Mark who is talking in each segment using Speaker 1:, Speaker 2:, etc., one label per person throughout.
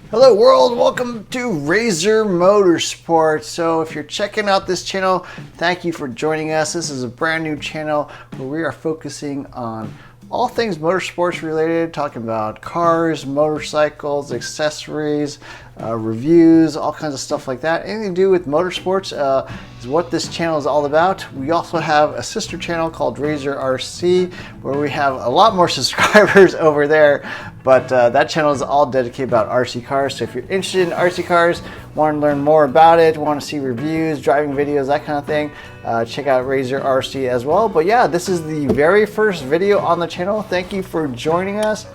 Speaker 1: Hello world, welcome to Razor Motorsports. So if you're checking out this channel, thank you for joining us. This is a brand new channel where we are focusing on all things motorsports related, talking about cars, motorcycles, accessories, reviews, all kinds of stuff like that. Anything to do with motorsports is what this channel is all about. We also have a sister channel called Razor RC where we have a lot more subscribers over there, but that channel is all dedicated about RC cars. So if you're interested in RC cars, want to learn more about it, want to see reviews, driving videos, that kind of thing, check out Razor RC as well. But yeah, this is the very first video on the channel. Thank you for joining us.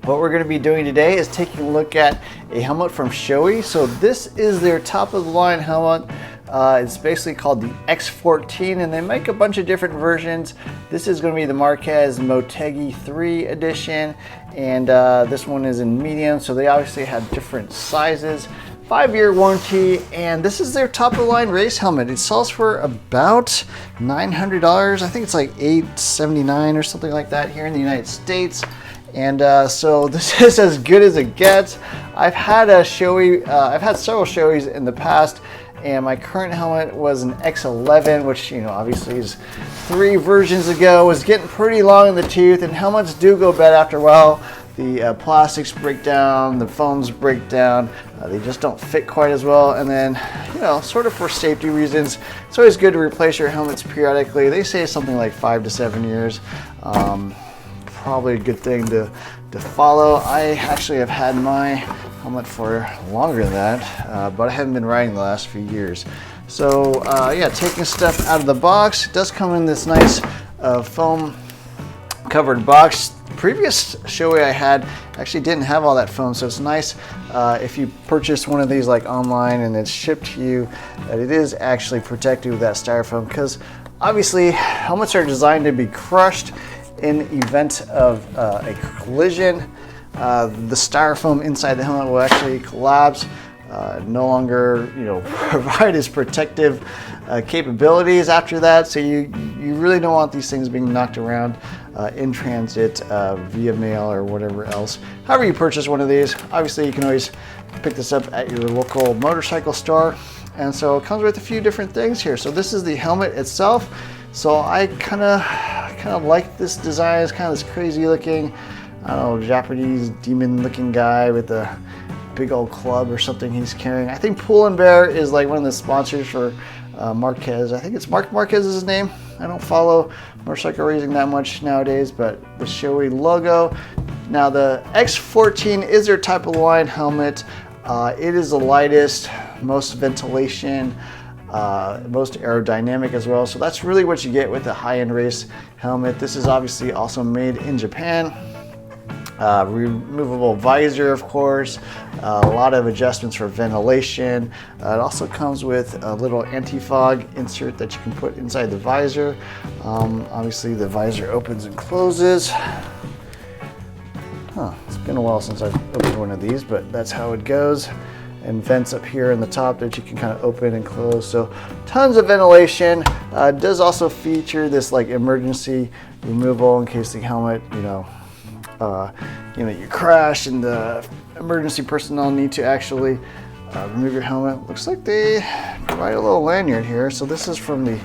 Speaker 1: What we're going to be doing today is taking a look at a helmet from Shoei. So this is their top of the line helmet. It's basically called the X-14 and they make a bunch of different versions. This is going to be the Marquez Motegi 3 edition, and this one is in medium, so they obviously have different sizes. 5-year warranty, and this is their top of the line race helmet. It sells for about $900. I think it's like $879 or something like that here in the United States. And so this is as good as it gets. I've had a Shoei, I've had several Shoeis in the past, and my current helmet was an X-11, which, you know, obviously is 3 versions ago. Was getting pretty long in the tooth, and helmets do go bad after a while. The plastics break down, the foams break down, they just don't fit quite as well. And then, you know, sort of for safety reasons, it's always good to replace your helmets periodically. They say something like 5 to 7 years. Probably a good thing to follow. I actually have had my helmet for longer than that, but I haven't been riding the last few years. So yeah, taking stuff out of the box. It does come in this nice foam covered box. Previous Shoei I had actually didn't have all that foam, so it's nice if you purchase one of these like online and it's shipped to you, that it is actually protected with that styrofoam, because obviously helmets are designed to be crushed in event of a collision. The styrofoam inside the helmet will actually collapse, no longer, you know, provide its protective capabilities after that. So you really don't want these things being knocked around in transit via mail or whatever else. However you purchase one of these, obviously you can always pick this up at your local motorcycle store. And so it comes with a few different things here. So this is the helmet itself. So I kind of like this design. It's kind of this crazy looking, I don't know, Japanese demon looking guy with a big old club or something he's carrying. I think Pull & Bear is like one of the sponsors for Marquez. I think it's Marquez is his name. I don't follow motorcycle racing that much nowadays, but the Shoei logo. Now the X-14 is their type of line helmet. It is the lightest, most ventilation, most aerodynamic as well. So that's really what you get with a high-end race helmet. This is obviously also made in Japan. Removable visor, of course, a lot of adjustments for ventilation. It also comes with a little anti-fog insert that you can put inside the visor. Obviously the visor opens and closes. It's been a while since I've opened one of these, but that's how it goes. And vents up here in the top that you can kind of open and close. So tons of ventilation. It does also feature this like emergency removal in case the helmet, you crash and the emergency personnel need to actually remove your helmet. Looks like they provide a little lanyard here. So this is from the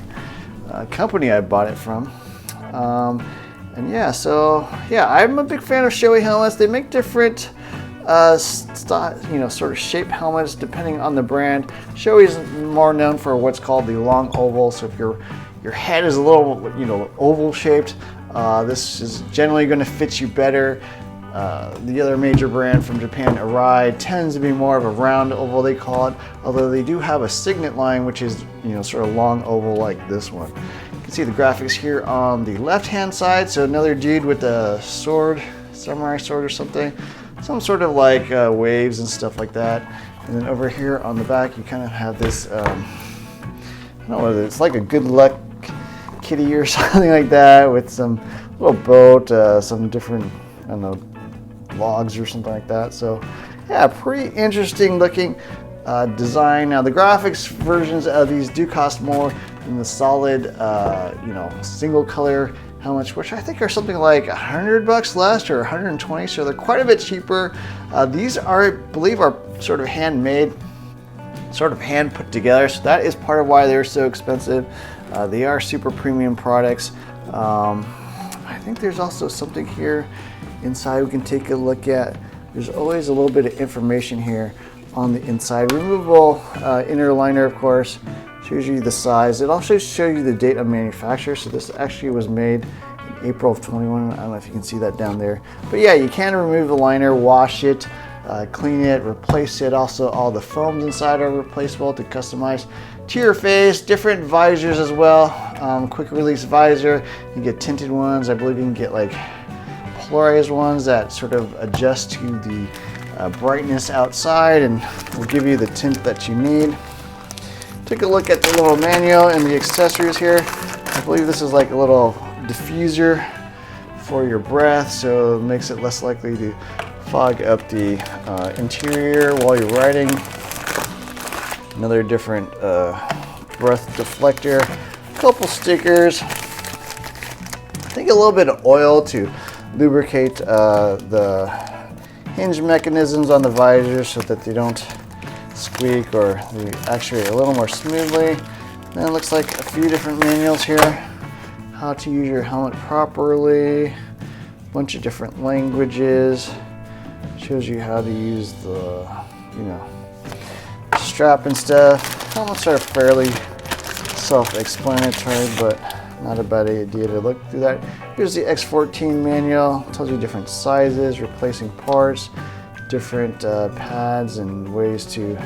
Speaker 1: company I bought it from. And yeah, so yeah, I'm a big fan of Shoei helmets. They make different sort of shape helmets depending on the brand. Shoei is more known for what's called the long oval. So if your head is a little, oval shaped, this is generally going to fit you better. The other major brand from Japan, Arai, tends to be more of a round oval, they call it, although they do have a Signet line, which is, sort of long oval like this one. You can see the graphics here on the left-hand side. So another dude with a sword, samurai sword or something, some sort of like waves and stuff like that. And then over here on the back, you kind of have this, I don't know whether it's like a good luck kitty or something like that, with some little boat, some different, I don't know, logs or something like that. So yeah, pretty interesting looking design. Now the graphics versions of these do cost more than the solid, single color helmets, which I think are something like $100 less or 120, so they're quite a bit cheaper. These are, I believe, are sort of handmade, sort of hand put together, so that is part of why they're so expensive. They are super premium products. I think there's also something here inside we can take a look at. There's always a little bit of information here on the inside. Removable inner liner, of course, shows you the size. It also shows you the date of manufacture. So this actually was made in April of 21. I don't know if you can see that down there. But yeah, you can remove the liner, wash it, clean it, replace it. Also, all the foams inside are replaceable to customize to your face. Different visors as well. Quick release visor. You get tinted ones. I believe you can get like polarized ones that sort of adjust to the brightness outside and will give you the tint that you need. Take a look at the little manual and the accessories here. I believe this is like a little diffuser for your breath, so it makes it less likely to fog up the interior while you're riding. Another different breath deflector. A couple stickers. I think a little bit of oil to lubricate the hinge mechanisms on the visor so that they don't squeak or they actuate a little more smoothly. Then it looks like a few different manuals here. How to use your helmet properly. A bunch of different languages. Shows you how to use the, strap and stuff. Helmets are fairly self-explanatory, but not a bad idea to look through that. Here's the X-14 manual. Tells you different sizes, replacing parts, different pads and ways to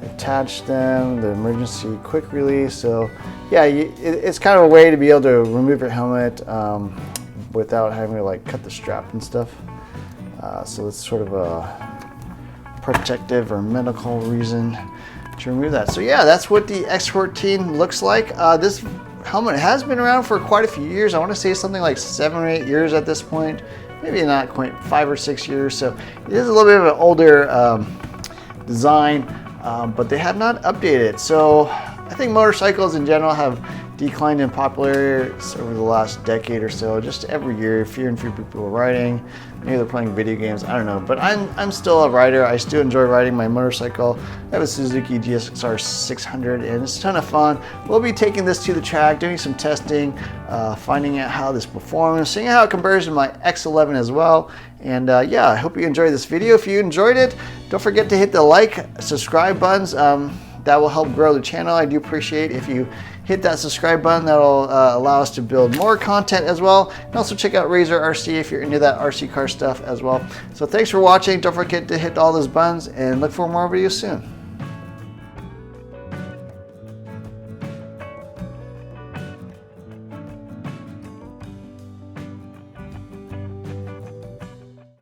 Speaker 1: attach them, the emergency quick release. So yeah, it's kind of a way to be able to remove your helmet without having to like cut the strap and stuff. So it's sort of a protective or medical reason to remove that. So yeah, that's what the X-14 looks like. This helmet has been around for quite a few years. I want to say something like 7 or 8 years at this point. Maybe not quite 5 or 6 years. So it is a little bit of an older design, but they have not updated it. So I think motorcycles in general have declined in popularity over the last decade or so. Just every year, fewer and fewer people are riding. Maybe they're playing video games, I don't know. But I'm still a rider. I still enjoy riding my motorcycle. I have a Suzuki GSXR 600 and it's a ton of fun. We'll be taking this to the track, doing some testing, finding out how this performs, seeing how it compares to my X11 as well. And yeah, I hope you enjoyed this video. If you enjoyed it, don't forget to hit the like, subscribe buttons. That will help grow the channel. I do appreciate if you hit that subscribe button. That'll allow us to build more content as well. And also check out Razor RC if you're into that RC car stuff as well. So thanks for watching. Don't forget to hit all those buttons and look for more videos soon.